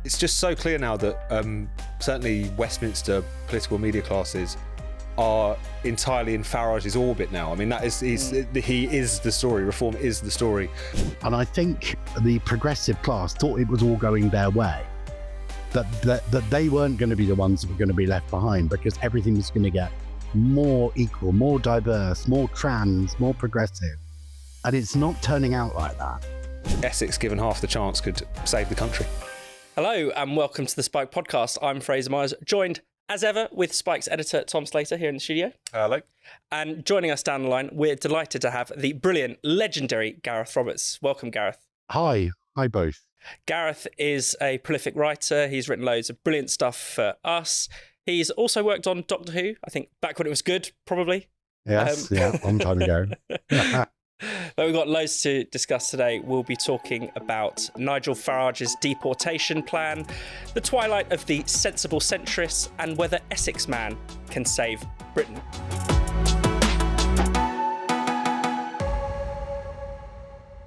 It's just so clear now that certainly Westminster political media classes are entirely in Farage's orbit now. I mean, he is the story. Reform is the story. And I think the progressive class thought it was all going their way, that they weren't going to be the ones that were going to be left behind, because everything was going to get more equal, more diverse, more trans, more progressive. And it's not turning out like that. Essex, given half the chance, could save the country. Hello and welcome to the Spike podcast. I'm Fraser Myers, joined as ever with Spike's editor Tom Slater here in the studio. Hello. And joining us down the line, we're delighted to have the brilliant, legendary Gareth Roberts. Welcome, Gareth. Hi both. Gareth is a prolific writer. He's written loads of brilliant stuff for us. He's also worked on Doctor Who, I think back when it was good, probably. Yes, long time ago. But we've got loads to discuss today. We'll be talking about Nigel Farage's deportation plan, the twilight of the sensible centrists, and whether Essex Man can save Britain.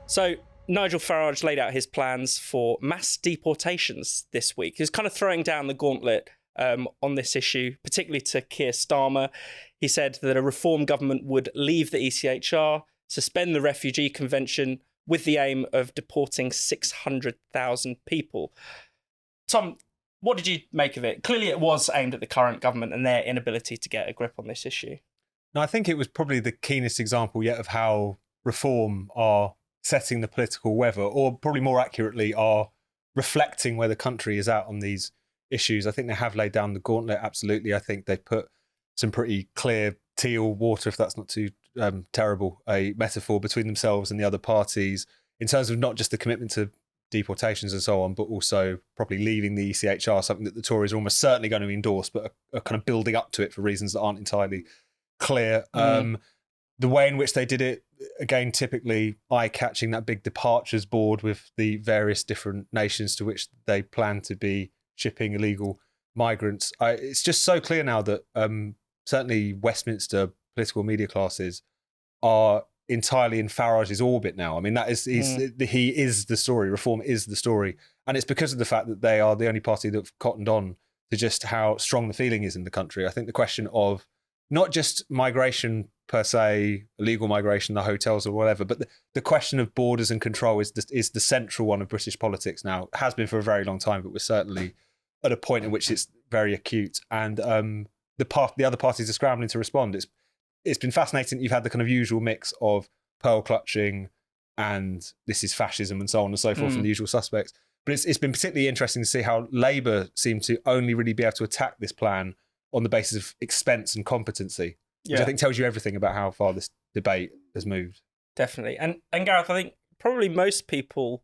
So Nigel Farage laid out his plans for mass deportations this week. He was kind of throwing down the gauntlet on this issue, particularly to Keir Starmer. He said that a reform government would leave the ECHR, suspend the Refugee Convention with the aim of deporting 600,000 people. Tom, what did you make of it? Clearly it was aimed at the current government and their inability to get a grip on this issue. No, I think it was probably the keenest example yet of how Reform are setting the political weather, or probably more accurately, are reflecting where the country is at on these issues. I think they have laid down the gauntlet, absolutely. I think they've put some pretty clear teal water, if that's not too terrible a metaphor, between themselves and the other parties in terms of not just the commitment to deportations and so on, but also probably leaving the ECHR, something that the Tories are almost certainly going to endorse, but are kind of building up to it for reasons that aren't entirely clear. The way in which they did it, again, typically eye-catching, that big departures board with the various different nations to which they plan to be shipping illegal migrants. It's just so clear now that certainly Westminster political media classes are entirely in Farage's orbit now. I mean, he is the story. Reform is the story. And it's because of the fact that they are the only party that have cottoned on to just how strong the feeling is in the country. I think the question of not just migration per se, illegal migration, the hotels or whatever, but the question of borders and control is the central one of British politics now. It has been for a very long time, but we're certainly at a point in which it's very acute. And the other parties are scrambling to respond. It's been fascinating. You've had the kind of usual mix of pearl clutching and this is fascism and so on and so forth from the usual suspects. But it's been particularly interesting to see how Labour seem to only really be able to attack this plan on the basis of expense and competency, which I think tells you everything about how far this debate has moved. Definitely. And Gareth, I think probably most people,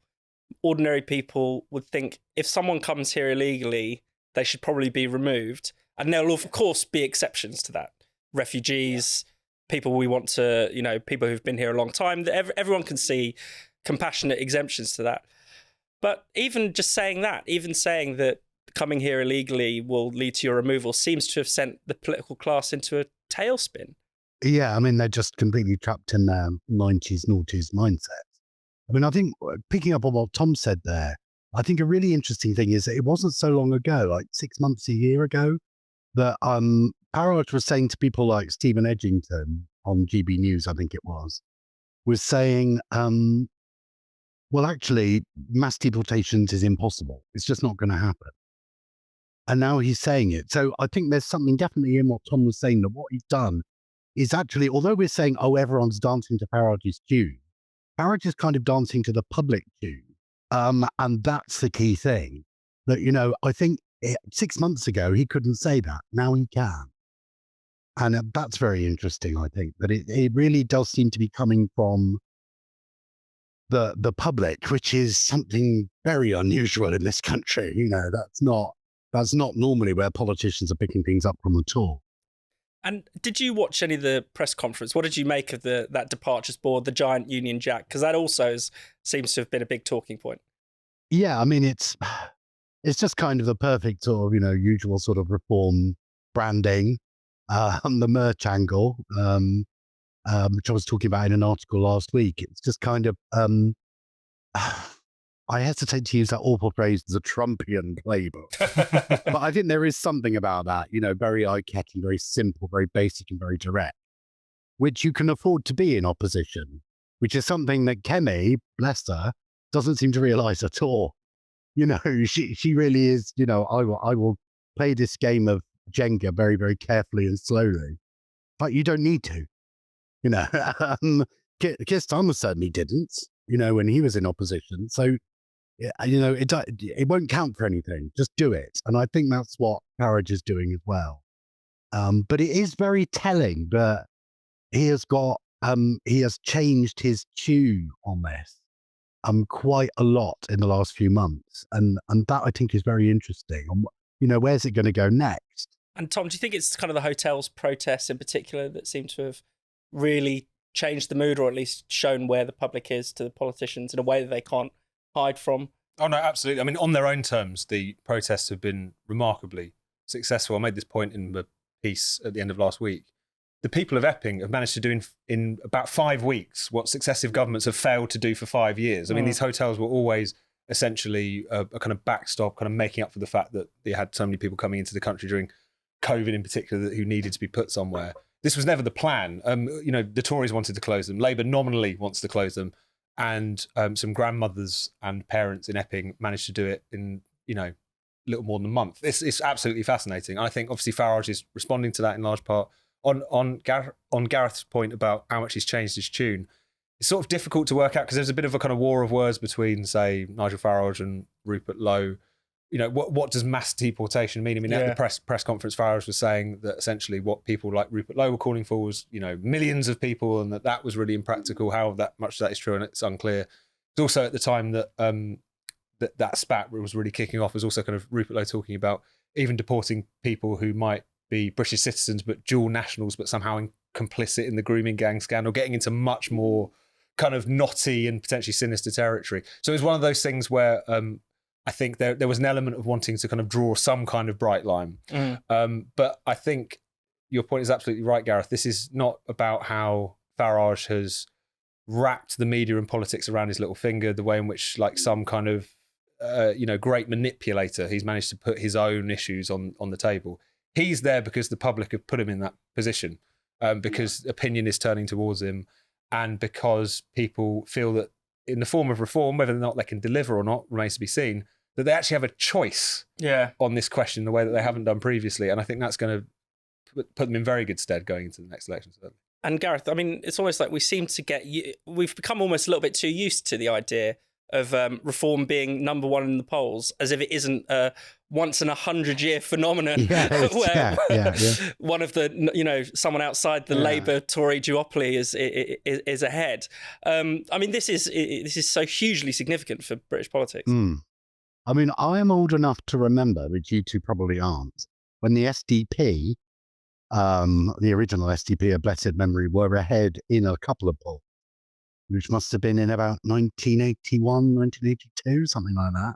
ordinary people, would think if someone comes here illegally, they should probably be removed. And there will, of course, be exceptions to that. Refugees, people we want to, people who've been here a long time, everyone can see compassionate exemptions to that. But even just saying that, even saying that coming here illegally will lead to your removal, seems to have sent the political class into a tailspin. Yeah, I mean, they're just completely trapped in their 90s, noughties mindset. I mean, I think picking up on what Tom said there, I think a really interesting thing is that it wasn't so long ago, like 6 months, a year ago, that Farage was saying to people like Stephen Edgington on GB News, I think it was saying, well, actually, mass deportations is impossible. It's just not going to happen. And now he's saying it. So I think there's something definitely in what Tom was saying, that what he's done is actually, although we're saying, oh, everyone's dancing to Farage's tune, Farage is kind of dancing to the public tune. And that's the key thing. That, I think 6 months ago, he couldn't say that. Now he can. And that's very interesting, I think, that it really does seem to be coming from the public, which is something very unusual in this country. That's not normally where politicians are picking things up from at all. And did you watch any of the press conference? What did you make of that departures board, the giant Union Jack? Because that also seems to have been a big talking point. Yeah, I mean, it's just kind of the perfect sort of, usual sort of reform branding, the merch angle, which I was talking about in an article last week. It's just kind of, I hesitate to use that awful phrase, the Trumpian playbook. But I think there is something about that, very eye-catching, very simple, very basic and very direct, which you can afford to be in opposition, which is something that Kemi, bless her, doesn't seem to realise at all. She really is, I will play this game of Jenga very, very carefully and slowly, but you don't need to. Keir Starmer certainly didn't, when he was in opposition. So, it won't count for anything. Just do it. And I think that's what Farage is doing as well. But it is very telling that he has changed his tune on this quite a lot in the last few months. And that I think is very interesting. Where's it going to go next? And Tom, do you think it's kind of the hotel's protests in particular that seem to have really changed the mood, or at least shown where the public is to the politicians in a way that they can't hide from? Oh, no, absolutely. I mean, on their own terms, the protests have been remarkably successful. I made this point in the piece at the end of last week. The people of Epping have managed to do in about 5 weeks what successive governments have failed to do for 5 years. I mean, these hotels were always essentially a kind of backstop, kind of making up for the fact that they had so many people coming into the country during COVID in particular who needed to be put somewhere. This was never the plan. The Tories wanted to close them. Labour nominally wants to close them. And some grandmothers and parents in Epping managed to do it in, little more than a month. It's absolutely fascinating. I think obviously Farage is responding to that in large part. On Gareth's point about how much he's changed his tune, it's sort of difficult to work out because there's a bit of a kind of war of words between, say, Nigel Farage and Rupert Lowe. What does mass deportation mean? I mean, at the press conference, Farage was saying that essentially what people like Rupert Lowe were calling for was, millions of people, and that was really impractical. How much that is true, and it's unclear. It's also at the time that that spat was really kicking off, was also kind of Rupert Lowe talking about even deporting people who might be British citizens but dual nationals, but somehow complicit in the grooming gang scandal, getting into much more kind of knotty and potentially sinister territory. So it was one of those things where I think there was an element of wanting to kind of draw some kind of bright line. But I think your point is absolutely right, Gareth. This is not about how Farage has wrapped the media and politics around his little finger, the way in which, like some kind of, great manipulator, he's managed to put his own issues on the table. He's there because the public have put him in that position, because opinion is turning towards him, and because people feel that in the form of reform, whether or not they can deliver or not remains to be seen, that they actually have a choice on this question in the way that they haven't done previously. And I think that's going to put them in very good stead going into the next election. And Gareth, I mean, it's almost like we've become almost a little bit too used to the idea of reform being number one in the polls, as if it isn't a once in 100-year phenomenon where one of the, someone outside the Labour Tory duopoly is ahead. I mean, this is so hugely significant for British politics. I mean, I am old enough to remember, which you two probably aren't, when the SDP, the original SDP of blessed memory, were ahead in a couple of polls, which must have been in about 1981, 1982, something like that.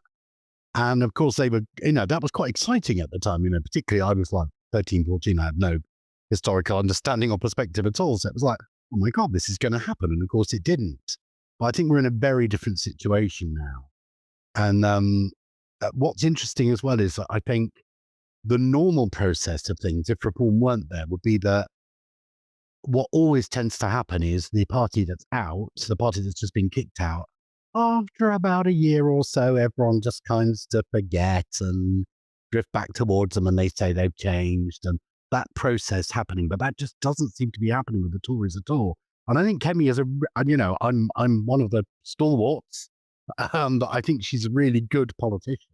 And of course, they were, that was quite exciting at the time, particularly I was like 13, 14, I had no historical understanding or perspective at all. So it was like, oh my God, this is going to happen. And of course it didn't. But I think we're in a very different situation now. And what's interesting as well is that I think the normal process of things, if reform weren't there, would be that what always tends to happen is the party that's out, the party that's just been kicked out, after about a year or so, everyone just kinds to forget and drift back towards them, and they say they've changed, and that process happening. But that just doesn't seem to be happening with the Tories at all. And I think Kemi is I'm one of the stalwarts. But I think she's a really good politician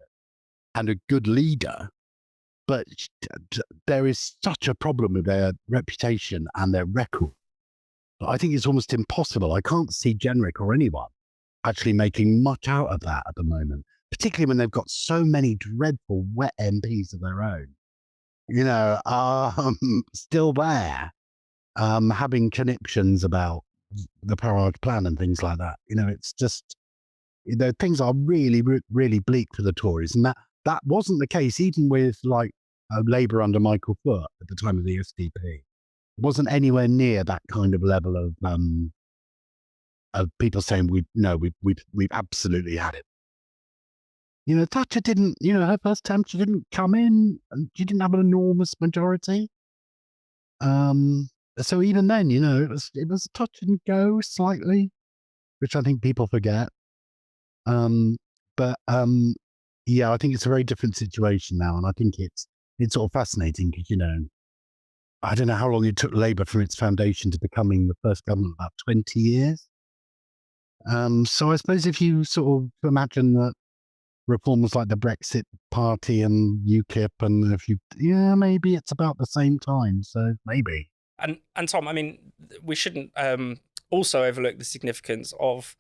and a good leader. But there is such a problem with their reputation and their record. I think it's almost impossible. I can't see Jenrick or anyone actually making much out of that at the moment, particularly when they've got so many dreadful wet MPs of their own, still there, having conniptions about the Farage plan and things like that. It's just, things are really, really bleak for the Tories. And that wasn't the case even with Labour under Michael Foot at the time of the SDP. It wasn't anywhere near that kind of level of people saying we've absolutely had it. Thatcher didn't, her first term, she didn't come in and she didn't have an enormous majority. So even then, it was touch and go slightly, which I think people forget. But yeah, I think it's a very different situation now, and I think it's sort of fascinating because I don't know how long it took Labour from its foundation to becoming the first government, about 20 years. So I suppose if you sort of imagine that reforms like the Brexit Party and UKIP, and maybe it's about the same time. So maybe. And Tom, I mean, we shouldn't also overlook the significance of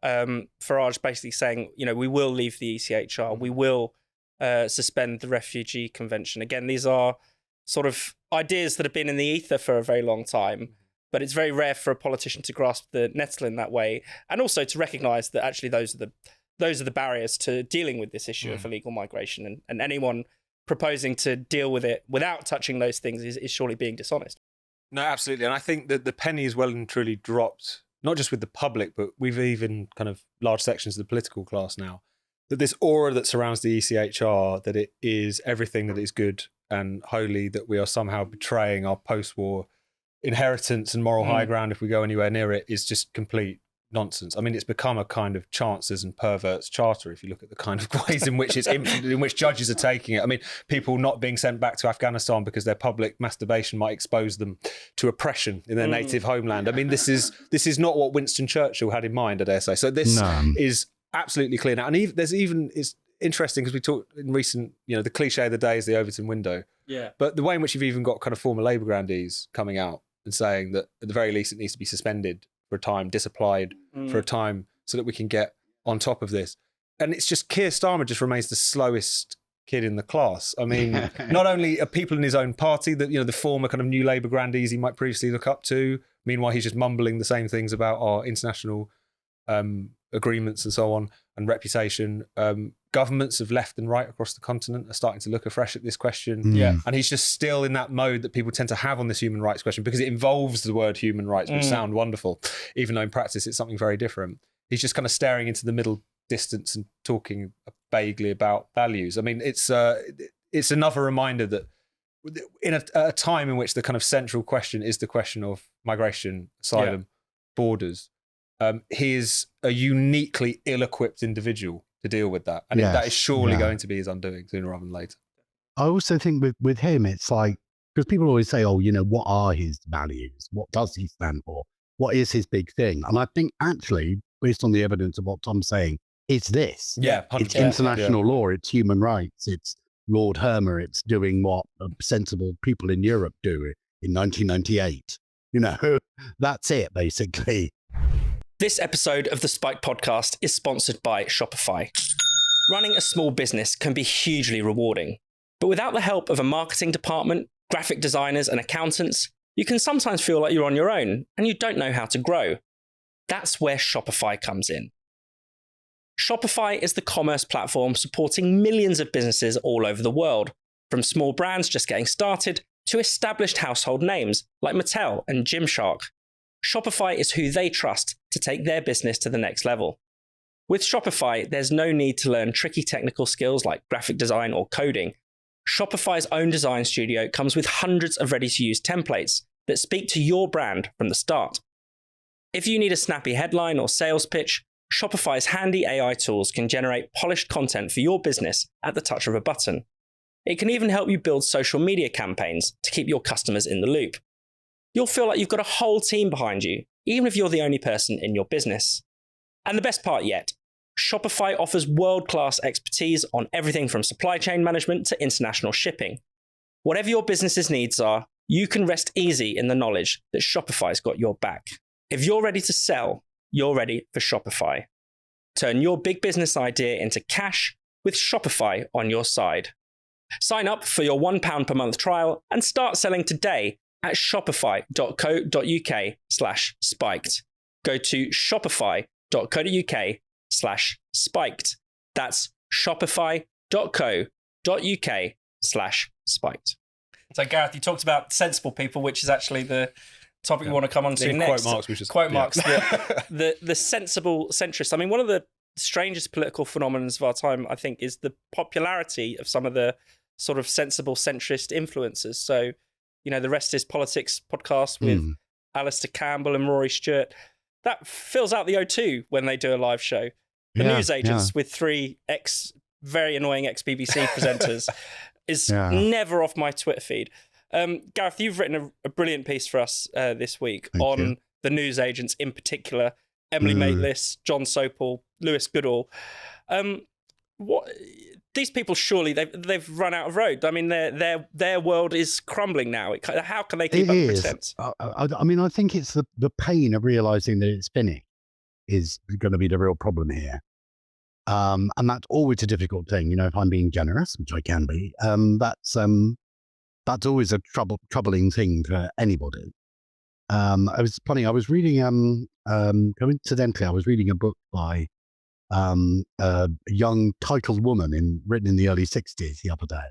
Farage basically saying, we will leave the ECHR, we will suspend the Refugee Convention. Again, these are sort of ideas that have been in the ether for a very long time, but it's very rare for a politician to grasp the nettle in that way, and also to recognise that actually those are the barriers to dealing with this issue of illegal migration, and anyone proposing to deal with it without touching those things is surely being dishonest. No, absolutely. And I think that the penny is well and truly dropped, not just with the public, but we've even kind of large sections of the political class now, that this aura that surrounds the ECHR, that it is everything that is good and holy, that we are somehow betraying our post-war inheritance and moral high ground if we go anywhere near it, is just complete nonsense. I mean, it's become a kind of chancellors and perverts charter if you look at the kind of ways in which in which judges are taking it. I mean, people not being sent back to Afghanistan because their public masturbation might expose them to oppression in their native homeland. I mean, this is not what Winston Churchill had in mind, I dare say. So this is absolutely clear now. And it's interesting because we talked in recent, the cliche of the day is the Overton window. Yeah. But the way in which you've even got kind of former Labour grandees coming out and saying that at the very least it needs to be suspended for a time, disapplied for a time, so that we can get on top of this. And it's just Keir Starmer just remains the slowest kid in the class. I mean, not only are people in his own party that, the former kind of New Labour grandees he might previously look up to, meanwhile he's just mumbling the same things about our international agreements and so on, and reputation. Governments of left and right across the continent are starting to look afresh at this question. Yeah. And he's just still in that mode that people tend to have on this human rights question because it involves the word human rights, which sound wonderful, even though in practice it's something very different. He's just kind of staring into the middle distance and talking vaguely about values. I mean, it's another reminder that in a time in which the kind of central question is the question of migration, asylum, borders, he is a uniquely ill-equipped individual to deal with that. And that is surely going to be his undoing sooner rather than later. I also think with him, it's like, because people always say, what are his values? What does he stand for? What is his big thing? And I think actually, based on the evidence of what Tom's saying, it's this. Yeah, 100%. It's international law, it's human rights, it's Lord Hermer, it's doing what sensible people in Europe do in 1998. That's it, basically. This episode of the Spike Podcast is sponsored by Shopify. Running a small business can be hugely rewarding, but without the help of a marketing department, graphic designers, and accountants, you can sometimes feel like you're on your own and you don't know how to grow. That's where Shopify comes in. Shopify is the commerce platform supporting millions of businesses all over the world, from small brands just getting started to established household names like Mattel and Gymshark. Shopify is who they trust to take their business to the next level. With Shopify, there's no need to learn tricky technical skills like graphic design or coding. Shopify's own design studio comes with hundreds of ready-to-use templates that speak to your brand from the start. If you need a snappy headline or sales pitch, Shopify's handy AI tools can generate polished content for your business at the touch of a button. It can even help you build social media campaigns to keep your customers in the loop. You'll feel like you've got a whole team behind you, even if you're the only person in your business. And the best part yet, Shopify offers world-class expertise on everything from supply chain management to international shipping. Whatever your business's needs are, you can rest easy in the knowledge that Shopify's got your back. If you're ready to sell, you're ready for Shopify. Turn your big business idea into cash with Shopify on your side. Sign up for your £1 per month trial and start selling today at shopify.co.uk/spiked. Go to shopify.co.uk/spiked. That's shopify.co.uk/spiked. So Gareth, you talked about sensible people, which is actually the topic we want to come on to next. Quote marks, which is quote marks. The sensible centrists. I mean, one of the strangest political phenomenon of our time, I think, is the popularity of some of the sort of sensible centrist influencers. So, the Rest is Politics podcast with Alistair Campbell and Rory Stewart, that fills out the O2 when they do a live show. The news agents with 3 very annoying ex-BBC presenters is never off my Twitter feed. Gareth, you've written a brilliant piece for us this week on the news agents in particular, Emily Maitlis, John Sopel, Lewis Goodall. What these people, surely they've run out of road. I mean, their world is crumbling now. How can they keep up pretense? I mean, I think it's the pain of realising that it's finished is going to be the real problem here. And that's always a difficult thing, if I'm being generous, which I can be. That's always a troubling thing for anybody. I was reading, coincidentally, I was reading a book by a young titled woman written in the early 60s the other day.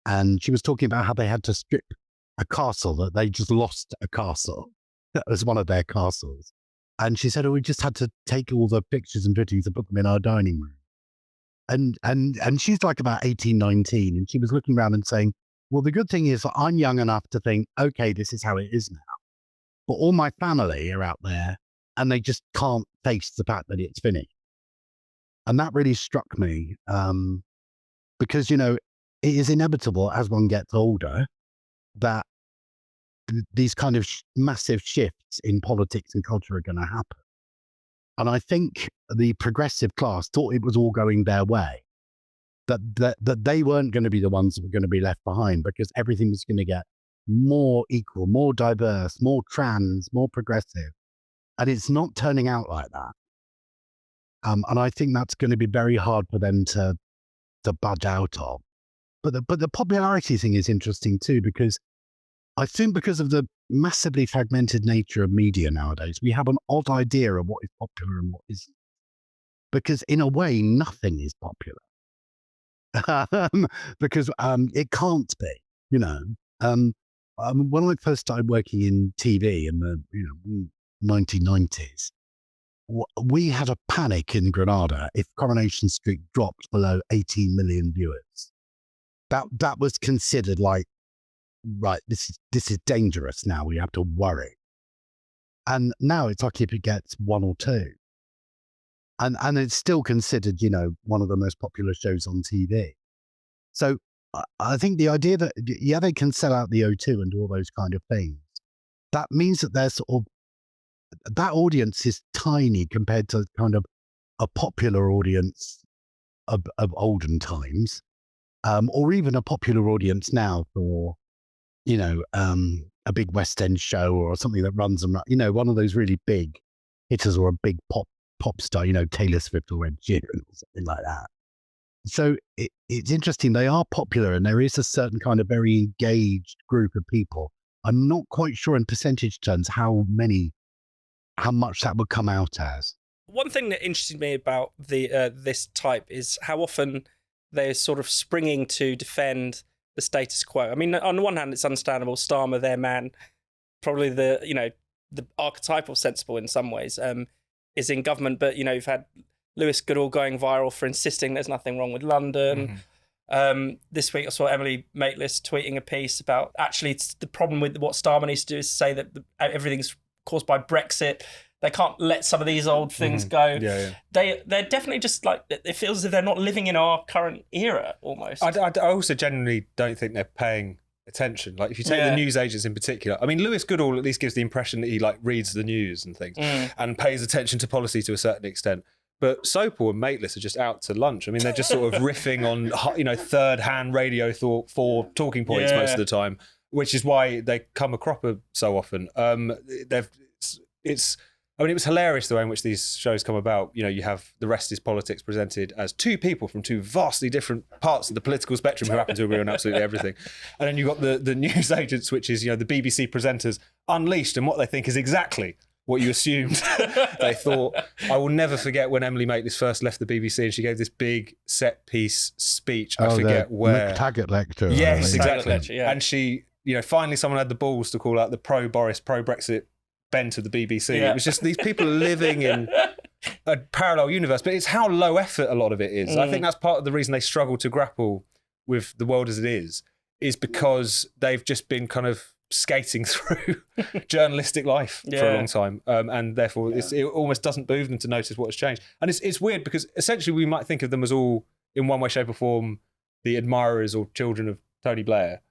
And she was talking about how they had to strip a castle, that they just lost a castle. That was one of their castles. And she said, we just had to take all the pictures and videos and put them in our dining room. And she's like about 18, 19. And she was looking around and saying, well, the good thing is that I'm young enough to think, okay, this is how it is now. But all my family are out there and they just can't face the fact that it's finished. And that really struck me because, it is inevitable as one gets older that these kind of massive shifts in politics and culture are going to happen. And I think the progressive class thought it was all going their way, that they weren't going to be the ones that were going to be left behind because everything was going to get more equal, more diverse, more trans, more progressive. And it's not turning out like that. And I think that's going to be very hard for them to budge out of. But the popularity thing is interesting too, because I think because of the massively fragmented nature of media nowadays, we have an odd idea of what is popular and what isn't. Because in a way, nothing is popular. Because it can't be, when I first started working in TV in the 1990s, we had a panic in Granada if Coronation Street dropped below 18 million viewers. That was considered like, right, this is dangerous now. We have to worry. And now it's like if it gets 1 or 2. And it's still considered, one of the most popular shows on TV. So I think the idea that, they can sell out the O2 and do all those kind of things. That means that they're sort of, that audience is tiny compared to kind of a popular audience of olden times, or even a popular audience now for, a big West End show or something that runs them, one of those really big hitters or a big pop star, Taylor Swift or Ed Sheeran or something like that. So it's interesting. They are popular and there is a certain kind of very engaged group of people. I'm not quite sure in percentage terms how much that would come out as. One thing that interested me about this type is how often they're sort of springing to defend the status quo. I mean, on the one hand, it's understandable. Starmer, their man, probably the archetypal sensible in some ways, is in government. But, you've had Lewis Goodall going viral for insisting there's nothing wrong with London. Mm-hmm. This week I saw Emily Maitlis tweeting a piece about actually it's the problem with what Starmer needs to do is say that everything's caused by Brexit. They can't let some of these old things go. Yeah. They're definitely just like, it feels as if they're not living in our current era almost. I also genuinely don't think they're paying attention. Like if you take the news agents in particular, I mean, Lewis Goodall at least gives the impression that he reads the news and things and pays attention to policy to a certain extent. But Sopel and Maitlis are just out to lunch. I mean, they're just sort of riffing on, third-hand radio thought for talking points most of the time, which is why they come a cropper so often. It was hilarious the way in which these shows come about. You have The Rest is Politics presented as 2 people from 2 vastly different parts of the political spectrum who happen to agree on absolutely everything. And then you've got the news agents, which is, the BBC presenters unleashed and what they think is exactly what you assumed they thought. I will never forget when Emily Maitlis first left the BBC and she gave this big set piece speech. I forget where. McTaggart lecture. Yes, exactly. Lecture, yeah. And she, finally someone had the balls to call out the pro-Boris, pro-Brexit bent of the BBC. Yeah. It was just these people are living in a parallel universe, but it's how low effort a lot of it is. I think that's part of the reason they struggle to grapple with the world as it is because they've just been kind of skating through journalistic life for a long time, and therefore it almost doesn't move them to notice what has changed. And it's weird because essentially we might think of them as all, in one way, shape or form, the admirers or children of Tony Blair.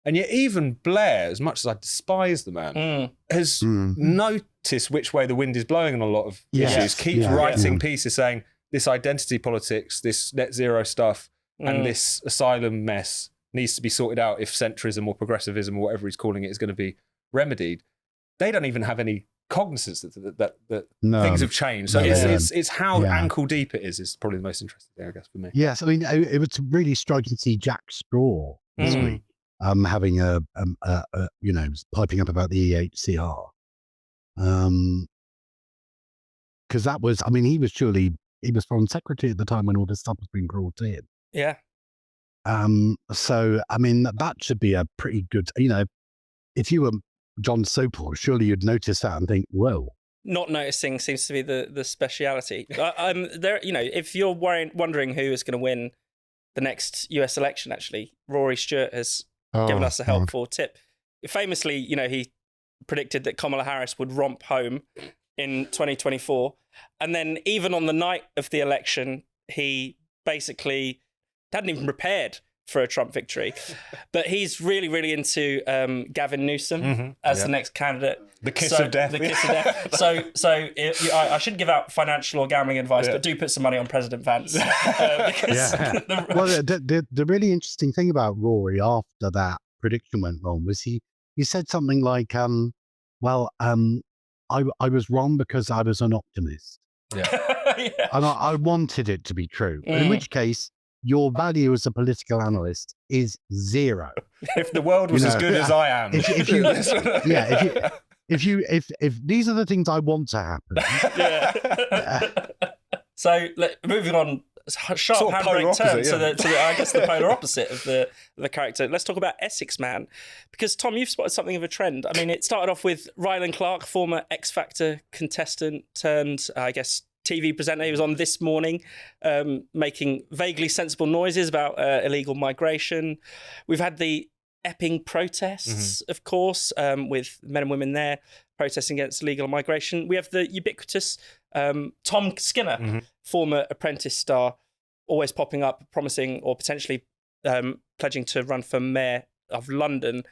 And yet even Blair, as much as I despise the man, has noticed which way the wind is blowing on a lot of issues, keeps writing pieces saying this identity politics, this net zero stuff, and this asylum mess needs to be sorted out if centrism or progressivism or whatever he's calling it is going to be remedied. They don't even have any cognizance that things have changed. So it's how ankle deep it is probably the most interesting thing, I guess, for me. Yes, I mean, it was really striking to see Jack Straw this week having piping up about the EHCR. Because that was, I mean, he was foreign secretary at the time when all this stuff was being brought in. Yeah. So, I mean, that should be a pretty good, if you were John Sopel, surely you'd notice that and think, whoa. Not noticing seems to be the speciality. There, if you're wondering who is going to win the next US election, actually, Rory Stewart has given us a helpful tip. Famously, he predicted that Kamala Harris would romp home in 2024. And then even on the night of the election, he basically hadn't even prepared for a Trump victory. But he's really, really into Gavin Newsom as the next candidate. The kiss of death. The kiss of death. So I shouldn't give out financial or gambling advice, but do put some money on President Vance. Well, the really interesting thing about Rory after that prediction went wrong was he said something like, I was wrong because I was an optimist. Yeah. And I wanted it to be true. In which case, your value as a political analyst is zero. If the world was as good as I am. If these are the things I want to happen. So moving on, sharp handbrake turn to the I guess the polar opposite of the character. Let's talk about Essex Man, because Tom, you've spotted something of a trend. I mean, it started off with Rylan Clark, former X Factor contestant turned, I guess, TV presenter. He was on This Morning, making vaguely sensible noises about illegal migration. We've had the Epping protests, of course, with men and women there protesting against illegal migration. We have the ubiquitous Tom Skinner, former Apprentice star, always popping up, promising or potentially pledging to run for mayor of London.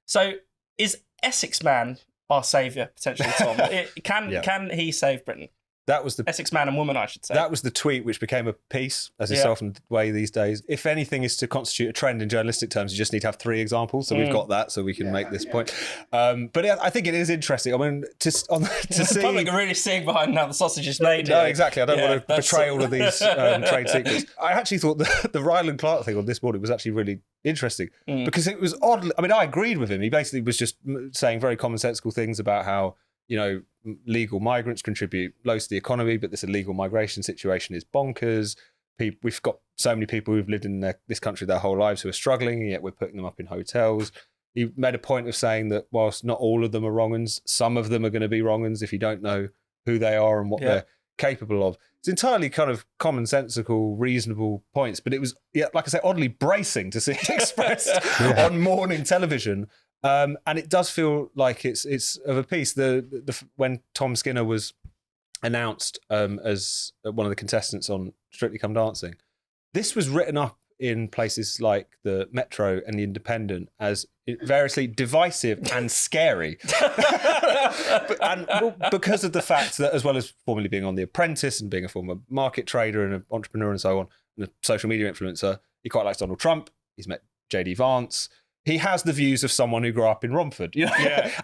So is Essex Man our saviour, potentially, Tom? Can he save Britain? That was the Essex Man and woman, I should say. That was the tweet which became a piece, as is often the way these days. If anything is to constitute a trend in journalistic terms, you just need to have 3 examples. So we've got that, so we can make this point. But I think it is interesting. I mean, to see the public are really seeing behind how the sausage is made. No, exactly. I don't want to betray all of these trade secrets. I actually thought the Rylan Clark thing on This Morning was actually really interesting because it was odd. I mean, I agreed with him. He basically was just saying very commonsensical things about how, legal migrants contribute loads to the economy, but this illegal migration situation is bonkers. We've got so many people who've lived in this country their whole lives who are struggling, and yet we're putting them up in hotels. He made a point of saying that whilst not all of them are wrong-uns, some of them are going to be wrong-uns if you don't know who they are and what they're capable of. It's entirely kind of commonsensical, reasonable points, but it was, like I say, oddly bracing to see it expressed on morning television. And it does feel like it's of a piece. When Tom Skinner was announced as one of the contestants on Strictly Come Dancing, this was written up in places like the Metro and the Independent as variously divisive and scary. Because of the fact that, as well as formerly being on The Apprentice and being a former market trader and an entrepreneur and so on, and a social media influencer, he quite likes Donald Trump. He's met JD Vance. He has the views of someone who grew up in Romford,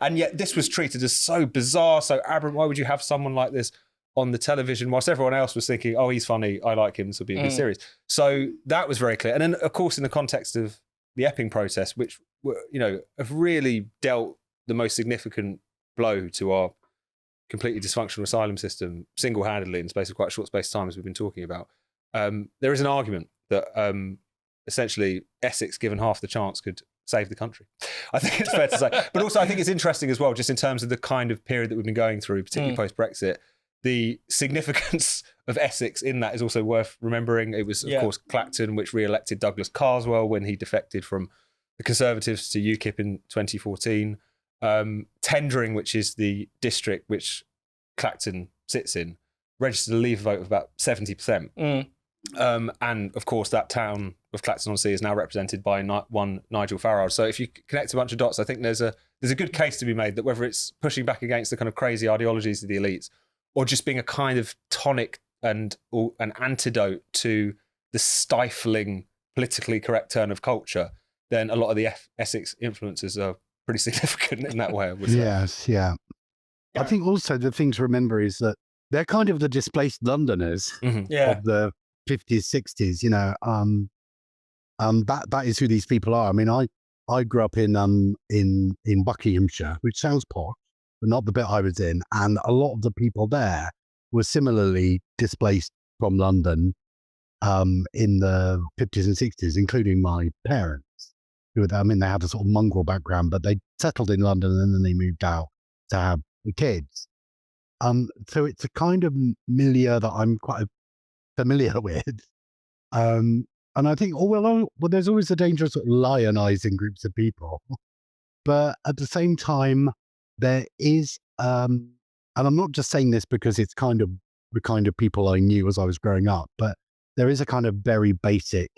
and yet this was treated as so bizarre, so aberrant. Why would you have someone like this on the television, whilst everyone else was thinking, oh, he's funny, I like him, this will be a good series. So that was very clear. And then, of course, in the context of the Epping protests, which were, have really dealt the most significant blow to our completely dysfunctional asylum system single-handedly in the space of quite a short space of time, as we've been talking about, there is an argument that essentially Essex, given half the chance, could save the country. I think it's fair to say. But also I think it's interesting as well, just in terms of the kind of period that we've been going through, particularly post-Brexit, the significance of Essex in that is also worth remembering. It was, of course, Clacton, which re-elected Douglas Carswell when he defected from the Conservatives to UKIP in 2014. Tendring, which is the district which Clacton sits in, registered a Leave vote of about 70%. And of course, that town of Clacton-on-Sea is now represented by one Nigel Farage. So if you connect a bunch of dots, I think there's a good case to be made that whether it's pushing back against the kind of crazy ideologies of the elites or just being a kind of tonic and an antidote to the stifling politically correct turn of culture, then a lot of the Essex influences are pretty significant in that way, I would say. Yes, yeah. I think also the thing to remember is that they're kind of the displaced Londoners of the 50s, 60s, you know. That is who these people are. I mean, I grew up in Buckinghamshire, which sounds posh, but not the bit I was in. And a lot of the people there were similarly displaced from London in the 50s and 60s, including my parents. I mean, they had a sort of mongrel background, but they settled in London and then they moved out to have the kids. So it's a kind of milieu that I'm quite familiar with. And I think, well, there's always a danger of sort of lionizing groups of people. But at the same time, there is, and I'm not just saying this because it's kind of the kind of people I knew as I was growing up, but there is a kind of very basic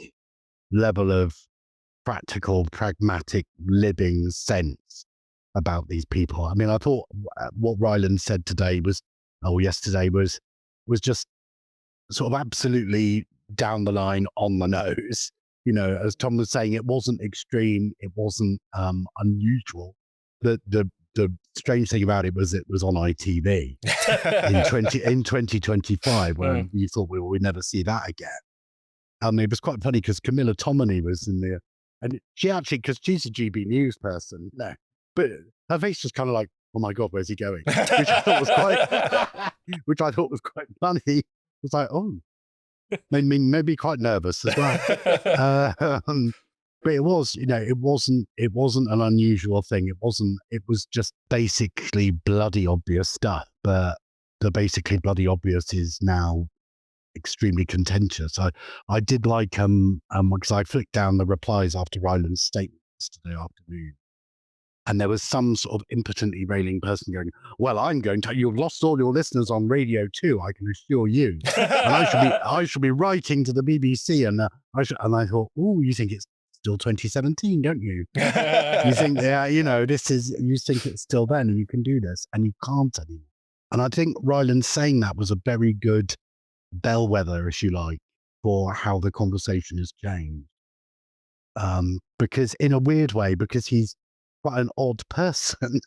level of practical, pragmatic living sense about these people. I mean, I thought what Ryland said yesterday was just sort of absolutely down the line, on the nose. You know, as Tom was saying, it wasn't extreme, it wasn't unusual. The strange thing about it was on ITV in 2025, where you thought we would never see that again. And it was quite funny because Camilla Tominey was in there. And she actually, because she's a GB News person, but her face was kind of like, oh my God, where's he going? Which I thought was quite funny. It was like, oh, made me quite nervous as well. But it was, you know, it wasn't an unusual thing. It was just basically bloody obvious stuff. But the basically bloody obvious is now extremely contentious. I did like because I flicked down the replies after Ryland's statement yesterday afternoon, and there was some sort of impotently railing person going, well, I'm going to, you've lost all your listeners on Radio 2, I can assure you. And I should be writing to the BBC, and I thought, oh, you think it's still 2017, don't you? You think, you think it's still then and you can do this, and you can't anymore. And I think Ryland saying that was a very good bellwether, if you like, for how the conversation has changed. Because in a weird way, because he's quite an odd person,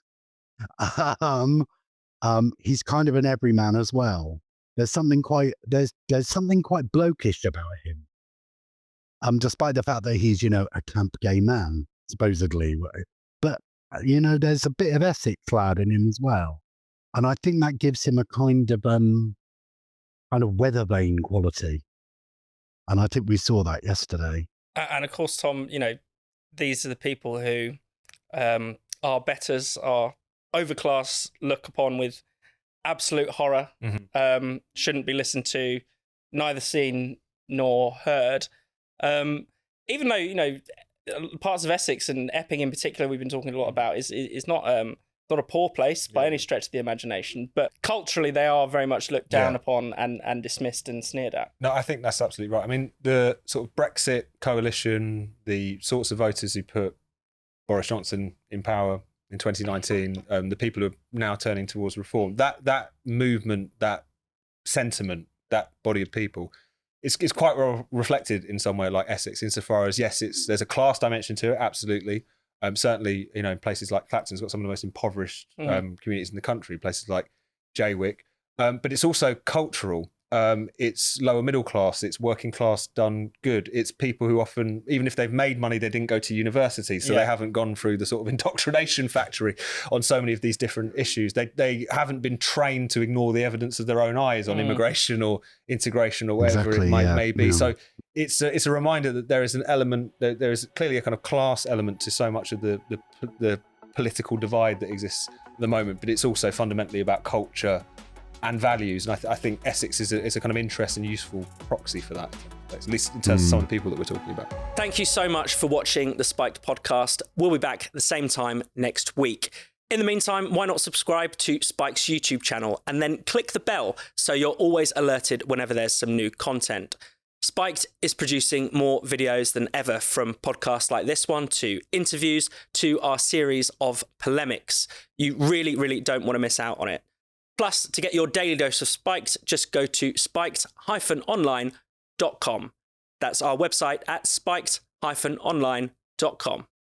he's kind of an everyman as well. There's something quite blokish about him. Despite the fact that he's, a camp gay man, supposedly. But, there's a bit of Essex lad in him as well. And I think that gives him a kind of weather vane quality. And I think we saw that yesterday. And of course, Tom, these are the people who are betters, are overclass, look upon with absolute horror, shouldn't be listened to, neither seen nor heard. Even though, parts of Essex and Epping in particular, we've been talking a lot about, is not a poor place by any stretch of the imagination, but culturally they are very much looked down upon and dismissed and sneered at. No, I think that's absolutely right. I mean, the sort of Brexit coalition, the sorts of voters who put Boris Johnson in power in 2019, the people who are now turning towards reform, that movement, that sentiment, that body of people, it's quite well reflected in somewhere like Essex, insofar as, yes, there's a class dimension to it, absolutely. Certainly, in places like Clacton's got some of the most impoverished communities in the country, places like Jaywick. But it's also cultural. It's lower middle class. It's working class done good. It's people who often, even if they've made money, they didn't go to university, so they haven't gone through the sort of indoctrination factory on so many of these different issues. They haven't been trained to ignore the evidence of their own eyes on immigration or integration or whatever it may be. Yeah. So it's a reminder that there is an element, there is clearly a kind of class element to so much of the political divide that exists at the moment, but it's also fundamentally about culture and values. And I think Essex is a kind of interesting and useful proxy for that, at least in terms of some of the people that we're talking about. Thank you so much for watching the Spiked podcast. We'll be back at the same time next week. In the meantime, why not subscribe to Spike's YouTube channel and then click the bell so you're always alerted whenever there's some new content. Spiked is producing more videos than ever, from podcasts like this one to interviews to our series of polemics. You really, really don't want to miss out on it. Plus, to get your daily dose of Spiked, just go to spiked-online.com. That's our website at spiked-online.com.